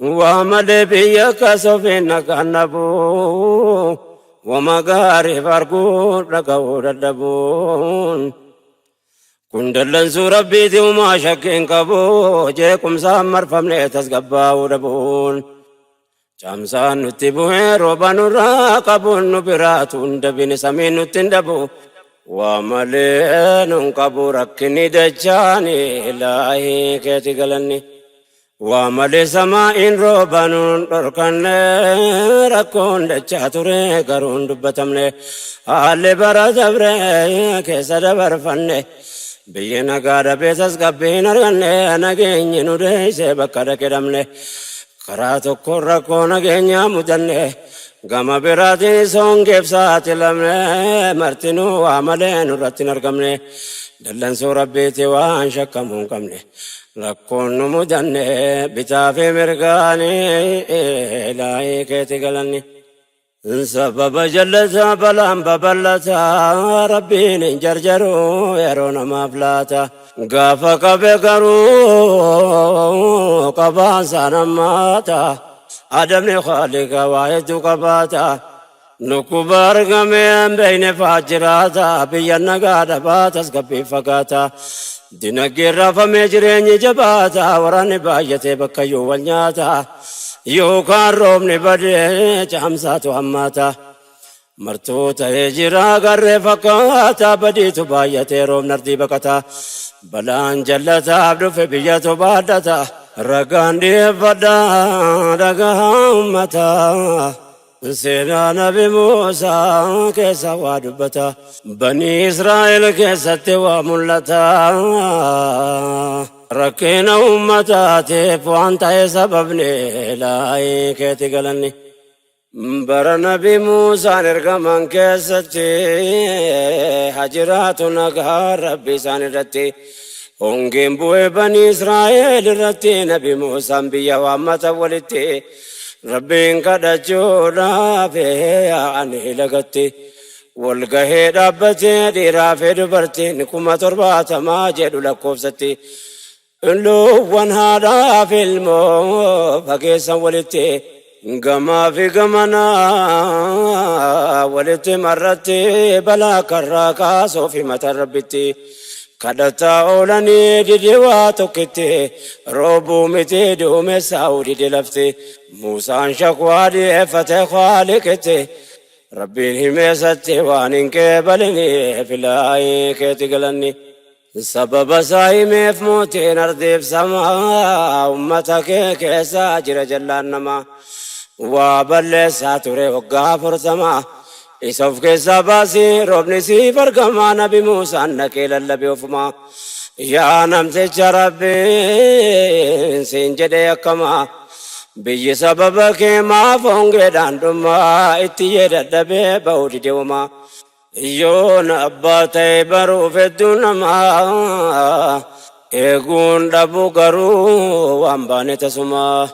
وعمل بيك سفينة كنبو ومغاري فرقود لقود الدبون كندلن سورة بيتي وما شكين كبو جيكم سامر فملي تسقباو دبون جامسان نتبوه روبان راقبون نبراتون دبين سمين نتندبو وملين كبو ركني دجاني إلهي كيتي قلني وملي سماء روبان ركن ركون دجاتوري قرون دبتمني آلي برا دبري كيسا دبر فني بينا قادة بيسس قبين رغني نگيني نديسي بكرة كدمني كراتو كورا كونا گينيا مدني غما براتي سونگيب ساتي لمني مرتنو وعملين رتن ارقمني دلن سو ربيتي وان شكمون قمني لكون مدني بتافي مرقاني إلهي كيتي قلني سبب جلتا بلان ببلتا ربين جرجرو يرون مفلاتا غافا كبكرو كباسا نماتا أدمني خالق وايد كباتا نكبر غمين بين فاجراتا بيانا غادا باتس كبي فقاتا دينك رافا مجرين جباتا وراني بايتي بكيو والنياتا يوكان رومني بدي جامساتو هماتا مرتوتا يجرا غري فكاتا بدي تبايتي روم نردي بكتا بلان جلتا عبدو في بيتو بادتا رقان دي فدا رقا همتا سينا نبي موسى كيسا وادبتا بني إسرائيل كيسا توا ملتا ركينا أمتاتي وانت سببني لاي كيتي قلني بر نبي موسى نرقمان كيستي حجرات نقهار ربي سانرتي هنگين بوي بني إسرائيل رتي نبي موسى بيا وامتا ولتي ربين قد جودا فيه عني لغتي والقهي ربتي دي رافي دبرتي نكما ترباتا ما جدو لكوفتي لو هذا في المو فكيسا ولتي غما في غمنا ولتي مرتي بلا كراكا صوفي متربتي كدتا أولاني دي واتوكتي روبو متي دومي ساودي دي لفتي موسى شكوى دي فتح خالقتي ربي هميستي وانين كبلني في الآي كيتي قلني سبب سايمي في موتي نرديف سما أمتك كيسا جر جلان نما وابل ساتوري وقافر سما إسوف كيسا باسي روبني سي فرقما نبي موسى نكيل اللبي وفما يا نمسي ربي سنجدي كما بيجي سببك ما فونغي داندما اتيه دبي بودي دوما يون أباتي برو في الدنما إيقون دبو قرو وانباني تسما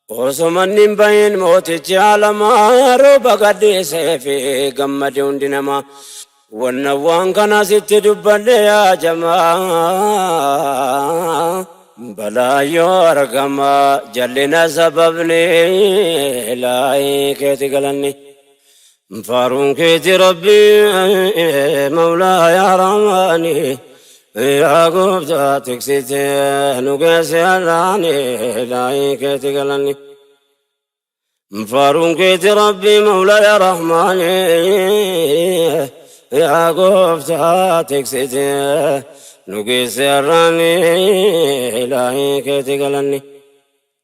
وسمن نمبين موتي جالما روبا قدي سيفي قمدون دينما والنوان كان ستي دبالي يا جماعة بلا يورقما جلنا سببني لاي كيتي قلني فارون كيتي ربي مولاي يا رحماني يا قبضة تكسيتي نقاسي علاني لاي كيتي قلني فارون كيتي ربي مولاي يا رحماني يا قبضة تكسيتي نقاسي علاني لاي كيتي قلني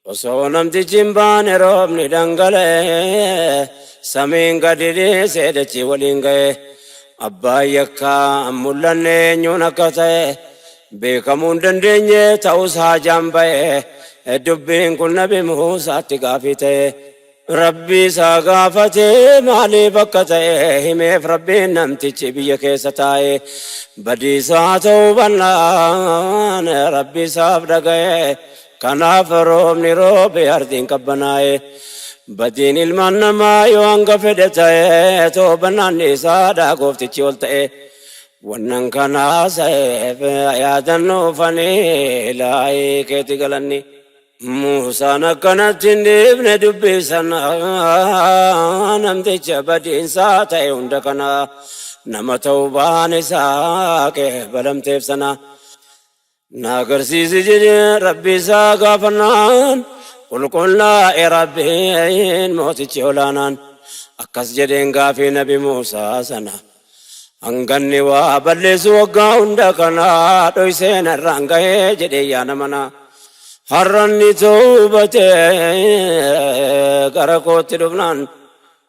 وصونم تجنبان روبني دنقلي سمين قدري سيدتي ولينغي أبايكا مولاني نيونكتي بيكمون دندني توسها جنبي دبين كل نبي موسى تقافتي ربي ساقافتي مالي بكتي هميف ربي نمتي بيك ستاي بدي ساتو بنان ربي سابدقي كناف روبني روبي أردين كبناي بدين المنما يوانغ فدتاي تو بنان نسادا قفتي چولتاي ونن كنا سيف يا دنو فني لاي كيتي قلني موسى كانت ابن دبي سنا نمت بدين ساتي عندكنا نما توبان ساكه بلم تفسنا ناگر سيزي ربي ساقا فنان قل لا ربي موت تشولانان أكس جدين في نبي موسى سنا أنغني وابلس وقا عندكنا تويسين الرانغي جدي يا نمنا هرني توبتي كركوت لبنان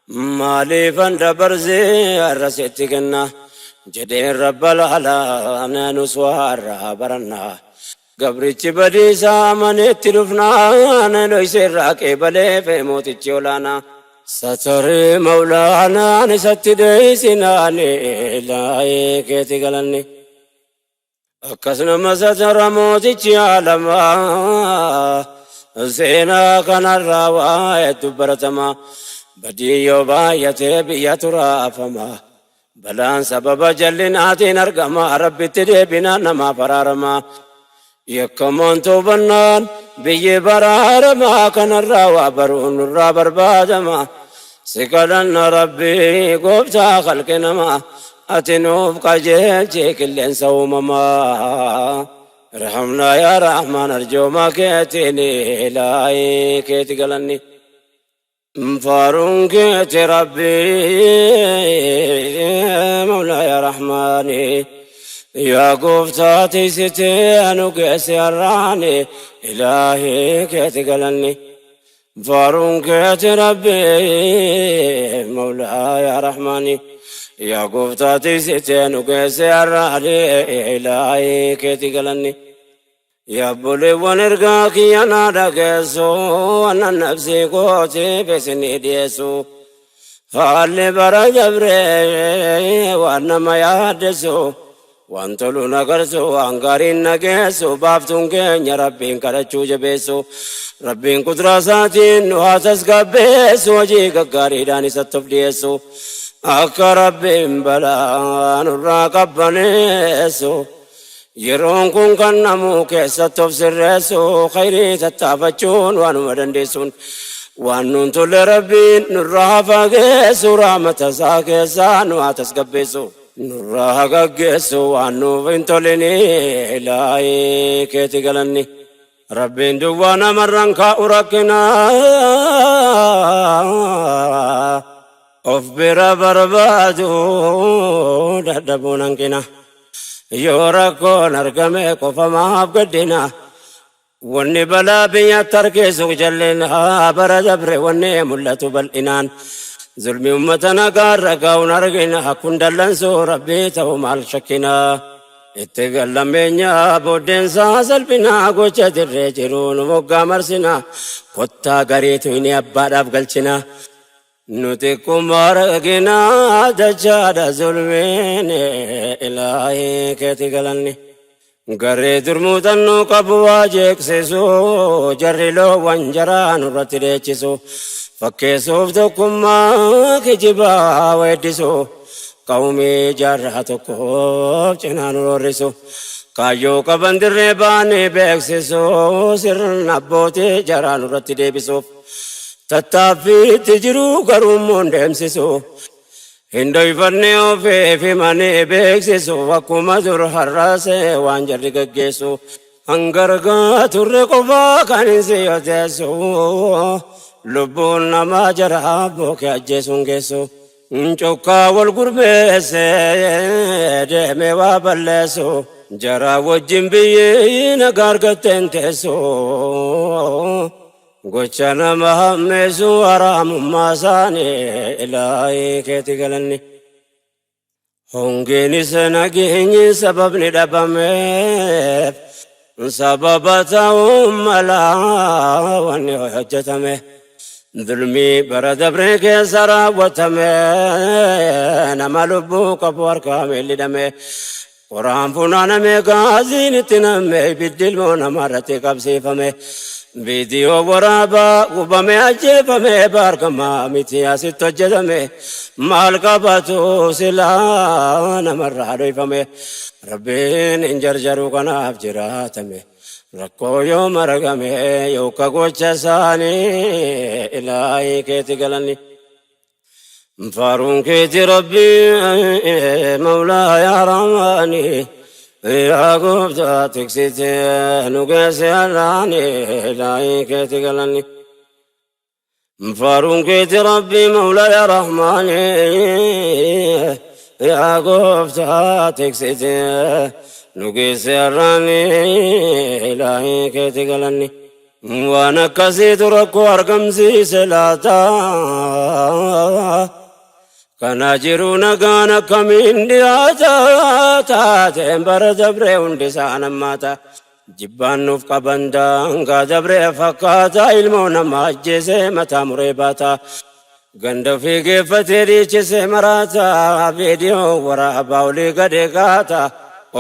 مالي فند برزي الرسيتكنا جدين رب العالمين نسوار برنا قبرتي بدي سامن تلفنا ليس راكي بلي في موت تشولانا ستر مولانا نستدي سناني لايك تقلني أكسنا مساتر موتي عالما زينا كان الرواية دبرتما بدي يوباية بياترا فما بلان سبب جلناتي نرقما ربي تدبنا نما فرارما يكمون توبنان بي برارما كان الروا برون الرابر بادما سكالنا ربي قبتا خلقنا أتنوب قجيل جيك اللي سومما رحمنا يا رحمن أرجو ما كيتني لاي كيت قلني فارون كيت ربي مولا يا رحماني يا قفتاتي ستين قيس الراني إلهي كيت قلني فارون كيت ربي مولا يا رحماني يا قفتاتي ستين قيس الراني إلهي كيت قلني يا بولي ونرقاك يا نادقسو أنا نفسي قوتي بسني ديسو فالي برا جبري وانا ما يهدسو وانتلو نقرسو انقارين نقسو بافتون كين يا ربين كرچو جبسو ربين قدراساتين نواسس قبسو وجيك قاري داني ستف ديسو أكا ربين بلا نراقبنيسو يرون كون كان نمو كيسا تفسرسو خيري تتابچون وانو مدندسون وانون تول ربين نرها فاقسو رحمة ساكسا نواتس قبسو نرها قاقسو وانو فانتوليني إلهي كيتي قلني ربين دوانا مرنكا أركنا أفبر بربادو دادبونانكنا يوركون أرقمي قفما أبقدنا واني بلا بيا تركيسو جلنا برجبر واني ملتو بالإنان ظلمي أمتنا قارقا ونرقنا كندلنسو ربي تومال شكنا اتقل مينيا بودين ساسل بنا قوشة الرجلون وقا مرسنا قطا قريتو إني أباد أبقلشنا نتكم مرقنا دجاد ظلمين إلهي كيتي قلني غري درموتنو قبوا جيكسسو جري لو وانجران رتريچسو فكيسوف تكما كجبا ويدسو قومي جرحتكو جنان رورسو كايو قبندر باني بيكسسو سرن أبوتي جران رتديبسو تتافي تجرو قرومون دمسسو هندوي فرنيو في ماني بيكسسو وكما زر حراسي وانجر قجسو انقرقا ترقفا كانسي يتسو لبون نما جرحبوك أجسون جسو انچوكا والقربسي دهمي وابلسو جرا وجنبي نقارقتن تسو قوشنا مهمسو ورام ماساني إلهي كيتي قلني هنگيني سنگيني سبب ندبمي سببتهم ملا واني حجتمي ظلمي برد بريك سراوتمي نما لبو كبور كامل دمي قرآن فنانا مي غازين تنمي بالدلمون مرتي قبسيفمي فيديو ورابا وبمي أجيبمي باركما متياسي تجدمي مالكباتو سلانا مرة ريفمي ربين إنجر جرو كناف جراتمي rakkoo yoo maragame yooka gocha isaanii ilaahii keeti galanni. Faaruun keeti rabbii mawlaa yaa rahmaani yaa gooftaa tiksite nu geesse har'aani ilaahii keeti galanni. Faaruun keeti rabbii mawlaa yaa rahmaani yaa gooftaa tiksite nu geesse har'aani ilaahii keeti galanni. Waan akkasiitu rakkoo argamsiise laata kana jiru nagaan akkamiin dhiyaata taateen bara dabree hundi isaa nammaata jibbaan nuuf qaban daangaa dabree fakkaata ilmoo nama ajjeese mataa muree baata ganda ofii geeffatee dhiichisee maraata viidiyoo waraabaa olii gadee kaata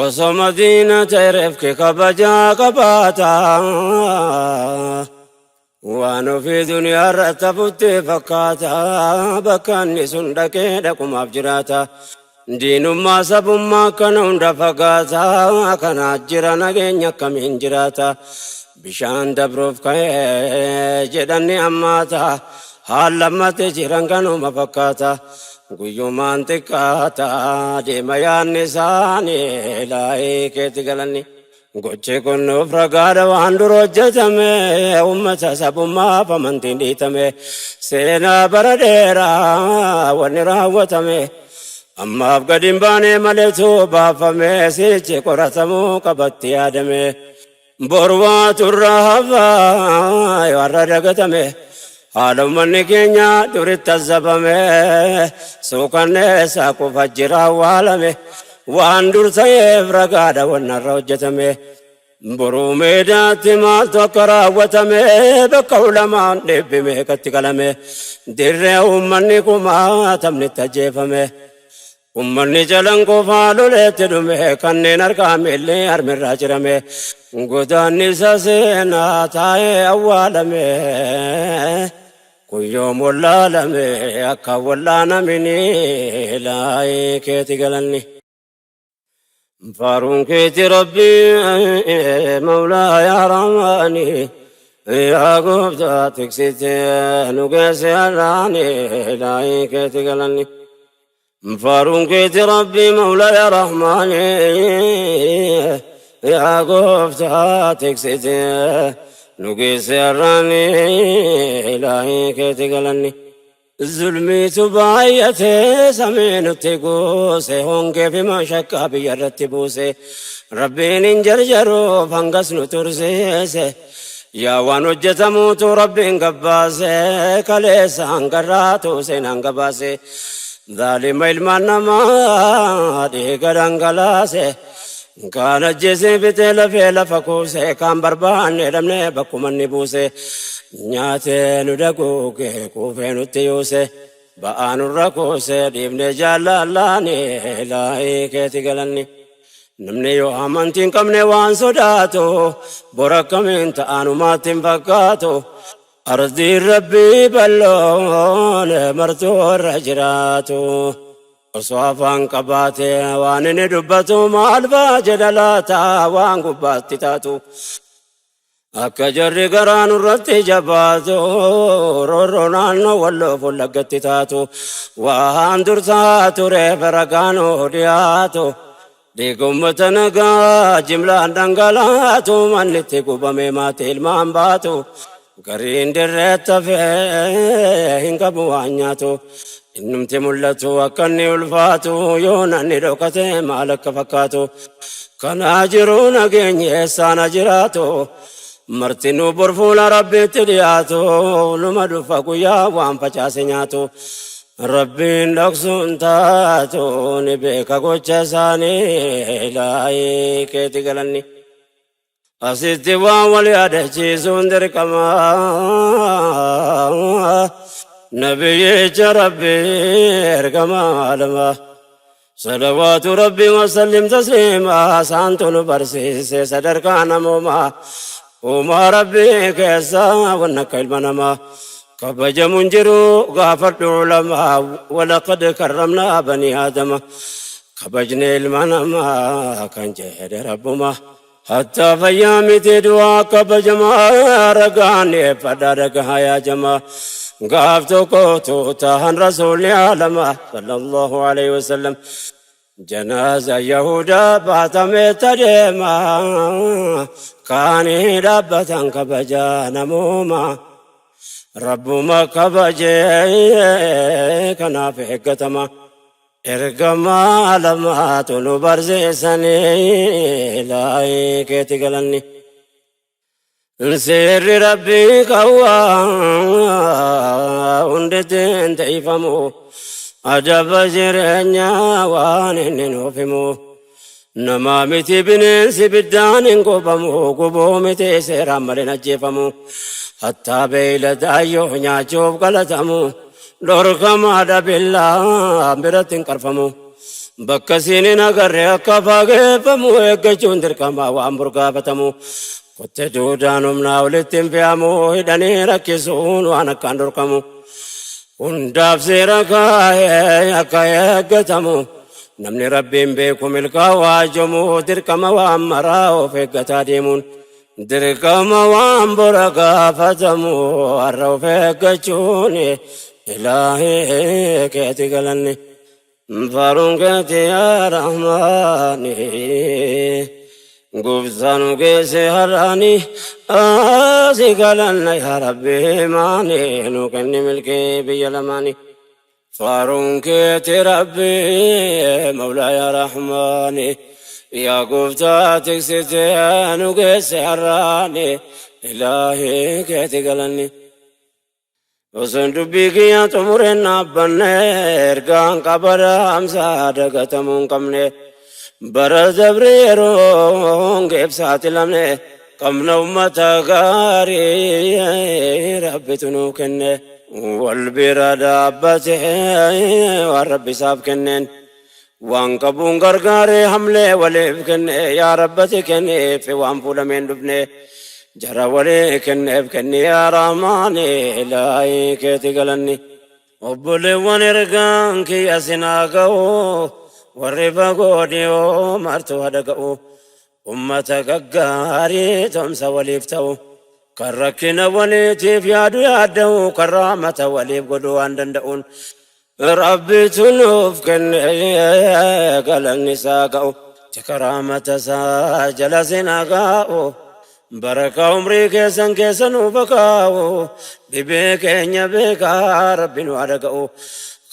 osoo madiina ta'e reefke kabajaa qabaata. Waan ofii duniyaarra tafutti fakkaata bakka inni sun dhaqee dhaqumaaf jiraata. Diinummaa sabummaa akkana hunda fagaata kana jira nageenya akkamiin jiraata. Bishaan dabruuf ka'ee jedhanni hammaata haal lammate jiran kanuma fakkaata. Guyyumaan xiqqaata deema yaadni isaanii ilaahii keeti galanni. Gochi kun nuuf ragaadha waan dura hojjetame uummata sabummaaf amantiin dhiitame seenaa bara dheeraa wanni raawwatame ammaaf gadi hin baane maleetu baafame sichi qoratamuu qabatti yaadame boru waatu irraa hafaa yoo har'a dagatame haala uummanni keenya duritti azzabame suukanneessa kufa jira awwaalame. Waan dur ta'eef ragaadha wannarra hojjetame boruu meedaatti maaltu akka raawwatame bakka ulamaan dhibbime katti qalame dirree uummanni kumaatamnitti ajjeefame uummanni jalan qofaa loleetti dhume kanneen harkaa miillee harmirraa jirame godaanni isa seenaa taa'ee awwaalame guyyoom wallaalame akka wallaanamini ilaahii keeti galanni. Faaruun keeti rabbii mawlaa yaa rahmaani yaa gooftaa tiksite nu geesse har'aani ilaahii keeti galanni. Faaruun keeti rabbii mawlaa yaa rahmaani yaa gooftaa tiksite nu geesse har'aani ilaahii keeti galanni. Zulmiitu baay'atee samii nutti goose hongee fi mashakkaa biyya irratti buuse rabbiin hin jarjaruuf hangas nu tursiise yaa waan hojjetamuutu rabbiin gabbaase kaleessa hangarraa tuuseen hanga baase zaalima ilmaan namaa dhiiga dhangalaase kaan ajjeesee bitee lafee lafa kuuse kaan barbaanne dhabnee bakkuma inni buuse. Nyaatee nu daguuge kuufee nutti yuuse ba'aa nurra kuuse dhiibnee jaallallaani ilaahii keeti galanni. Namni yoo amantiin qabne waan sodaatu bora akkamiin ta'anumaatti hin fakkaatu ardiin rabbii bal'oon martuu irra jiraatu. Osoo afaan qabaate waan inni dubbatu maal ba'a jedha laata waan gubbaatti taatu. Akka jarri garaa nurratti jabaatu roorroo naannoo walloo fuullaggatti taatu waan dur taatu reefa ragaanoo dhiyaatu dhiiga uummata nagaa jimlaan dhangalaatu mannitti gubame maatii ilmaan baatu gariin dirreetti hafee hin qabu waan nyaatu innumti mul'atu akka inni ulfaatu yoo nanni dhokate maal akka fakkaatu kanaa jiru nageenyi eessaana jiraatu. Martinuu borfuula rabbiitti dhiyaatu luma dhufa guyyaa waan facaase nyaatu rabbiin dhoksuun taatu ni beeka gocha isaanii ilaahii keeti galanni. Asitti waan wal yaadachiisuun dirqama nabiyyicha rabbii ergamaa lama salawaatu rabbii wasallim tasliima saantu nu barsiise sadarkaa namoomaa. Uma rabbii keessa waan akka ilma namaa kabajamuun jiru gaafadhu ulamaa walaqad karramnaa banii aadama kabajne ilma namaa kan jedhe rabbuma حتى فيامت دواك بجما رقاني فدارك يا جما قافتو كوتو تهن رسول عالم صلى الله عليه وسلم جنازة يهودا باتمت ديما كاني ربة كبجا نموما رب ما كبجي كنا في حكتما إرقما لما تنبرزي سني لايك تقلني سر ربي كوا وندتين تيفمو أجاب جرنيا وانين وفمو نمامتي بنس بدان قبمو قبومتي سيرامرنا جيفمو حتى بيل دايو نياجوب قلتمو لوركما دبلا برتين كرفمو بكسيني نغر كفاغفمو اگچون دركما وامبرغا بتمو كنت دودانم ناولتين بيامو هدني ركسون وانا كاندركمو undaf sirakaye akaye gatamu namni rabbin beeku milka waajamu dirqama waan maraa of eeggataa deemuun dirqama waan bora gaafatamu har'a of eeggachuun ilaahee keeti galanne faaruun keeti yaa rahmaani gubsanu geesse har'aani asi galanna yaa rabbi maani nu kenni milkee biyya lamaani faaruun keeti rabbi mawlaa yaa rahmaani yaa gooftaa tiksite nu geesse har'aani ilaahee keeti galanni osoo dubbii kiyya xumureen dhaabbanne ergaan qabara amsaa dagatamuu hin qabne bara dabreeroon geebsaati lamne qabna ummata gaarii rabbitu nuu kenne wal bira dhaabbate waan rabbi isaaf kenneen waan qabuun gargaaree hamlee waliif kenne yaa rabbati kenneef waan fuudhameen dhufne jara walii kenneef kenne yaa rahmaani ilaahii keeti galanni obboleewwan ergaan kiyya sinaa ga'u warri fagoo dhiyoo martuu hadaga'u ummata gaggaarii tomsa waliif ta'u kan rakkina waliitiif yaadu yaadda'u kan rahmata waliif godhuu waan danda'uun rabbitu nuuf kenne galanni isaa ga'u tika rahmata isaa jala sinaa ga'u baraka umrii keessan keessa nuuf kaa'u dhibee keenya beekaa rabbi nu hadaga'u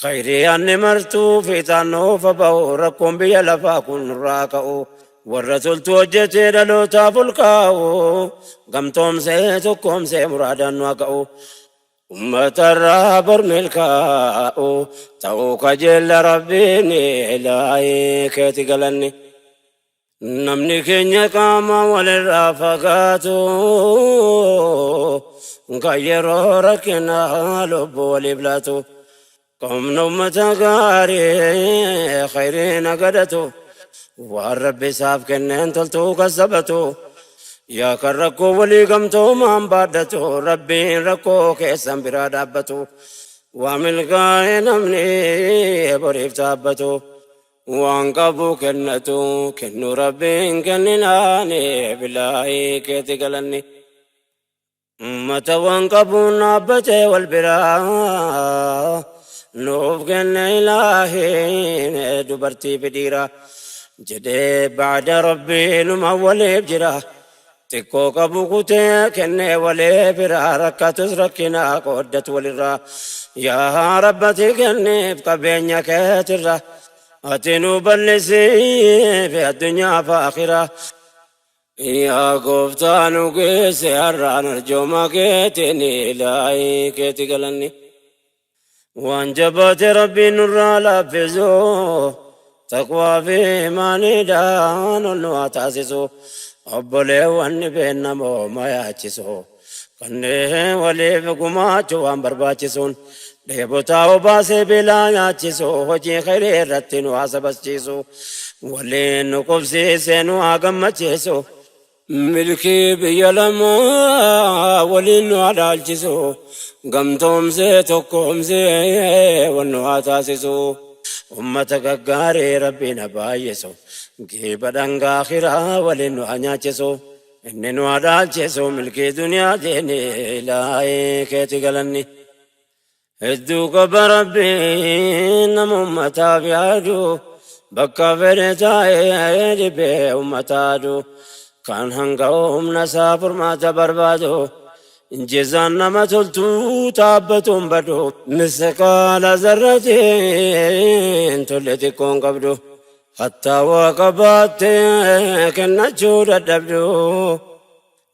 خيري أني مرتو في تانو فباو ركم بيا لفاكن راكو والرسول توجتي لو تافلكاو قمتم سيتكم سي مرادا واكو أمة الرابر ملكاو توك جل ربيني إلهي كيتي قلني نمني كنيا كاما وللرافقاتو غيرو ركنا لبو ولبلاتو قوم نومتا غاري خيرين قدتو والرب ساف كنن تلتو كسبتو يا كركو ولي قمتو من بادتو ربي ركو كيسن برادبتو وعمل قاين امني بريف تابتو وانقبو كنتو كنو ربي كنناني بالله كيتي قلني متى وانقبو نابتي والبراه نوف كن إلهي دبرتي بديرة جدي بعد ربي نمولي بجرا تكو كبوكوتي كن ولي برا ركتس ركنا قدت ولرا يا ربتي كن بقبين كترا أتنو بلسي في الدنيا فآخرة يا قفتانو كيسي هران الجوما كيتني لاي كيتي قلني وانجبت ربي نور لافزو تقوى في ماني دان النواتاسسو أبولي واني بينمو ما ياتسو كنه ولي فقما جوان برباتسون ليبتاو باسي بلا ياتسو وجي خيري رتين واسبسجيسو ولي نقفسي سينو آقمتسو ملكي بيلما ولي نوالالجسو قمتم سيتكم سي والنواتاسسو أمتك غاري ربنا بايسو geeba dhangaa akhiraa waliin nu nyaachisu inni nu dhaalchisu milkii duniyaa jeeni ilaahii keeti galanni hedduu qaba rabbiin nama ummataaf yaadu bakka fedhe taa'ee dhibee ummataadu kan hanga humna isaa furmaata barbaadu injizaan nama toltuu taabbatuun badu misqaala zarratiin tolle xiqqoon qabdu hattaa waa qabaattee kennachuu dadhabdu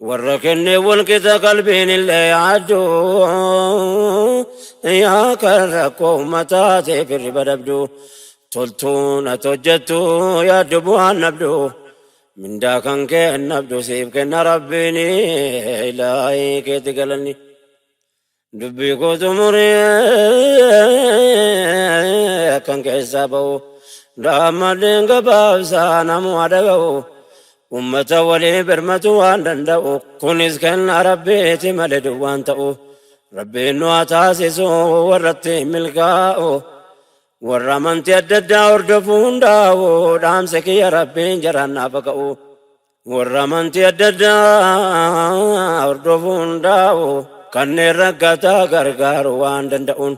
warra kennee walqixa qalbiin illee yaaddu yaa kan rakkoo ummataa ta'eef hirriba dhabdu toltuun ati hojjettu yaaddu bu'aan nabdu mindaa kan kennabdu siif kenna rabbiin ilaahii keeti galanni dubbii kootu murii kan keessaa ba'u daammadeen gabaabsaa namuu adaga'u ummata walii birmatu waan danda'u kunis kenna rabbiiti malee duwwaan ta'u rabbiin nu haa taasisu warratti milkaa'u warra amantii adda addaa hordofu hundaa'u dhaamsa kiyya rabbiin jaraannaaf ga'u warra amantii adda addaa hordofu hundaa'u kanneen rakkataa gargaaru waan danda'uun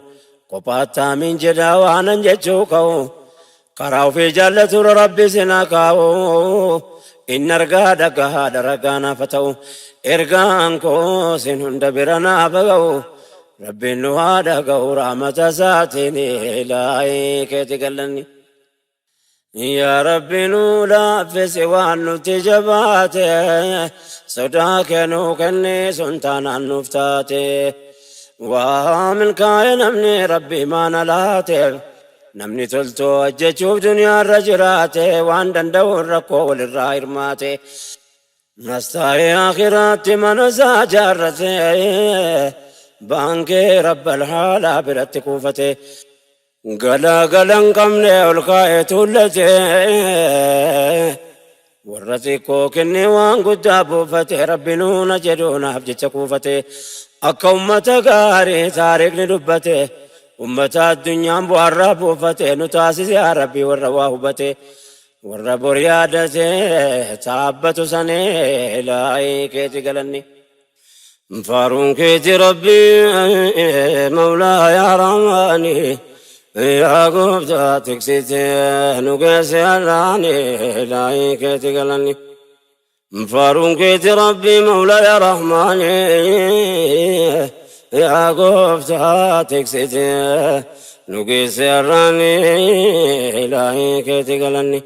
kophaatti amiin jedhaa waanan jechuu ka'u karaa ofii jaallatu rabbi sinaa kaa'u inni argaa dhagaa daragaa naaf ta'u ergaan koo sin hunda bira naaf ga'u rabbiin nu haa dhaga'u rahmata isaatiin ilaahii keeti galanni yaa rabbi nu laaffisi waan nuti jabaate sodaa kennuu kenni sun taanaan nuuf taate waa milkaa'e namni rabbi maana laateef namni toltoo hojjechuuf duniyaarra jiraate waan danda'uun rakkoo walirraa hirmaate nastaa'ee akhiraatti mana isaa jaarrate baankee rabbal haalaa biratti kuufate galagalan qabne ol kaa'ee tuullate warra xiqqoo kenne waan guddaa buufate rabbi nuuna jedhuunaaf jecha kuufate akka ummata gaarii taariikni dubbate ummata addunyaan bu'aarraa buufate nu taasise yaa rabbi warra waa hubate warra bor yaadate taabbatu sanee ilaahii keeti galanni فارون كيتي ربي مولاي يا رحماني يا قبضة تكسيتي نقاسي الراني لاي كيتي قلني فارون كيتي ربي مولاي يا رحماني يا قبضة تكسيتي نقاسي الراني لاي كيتي قلني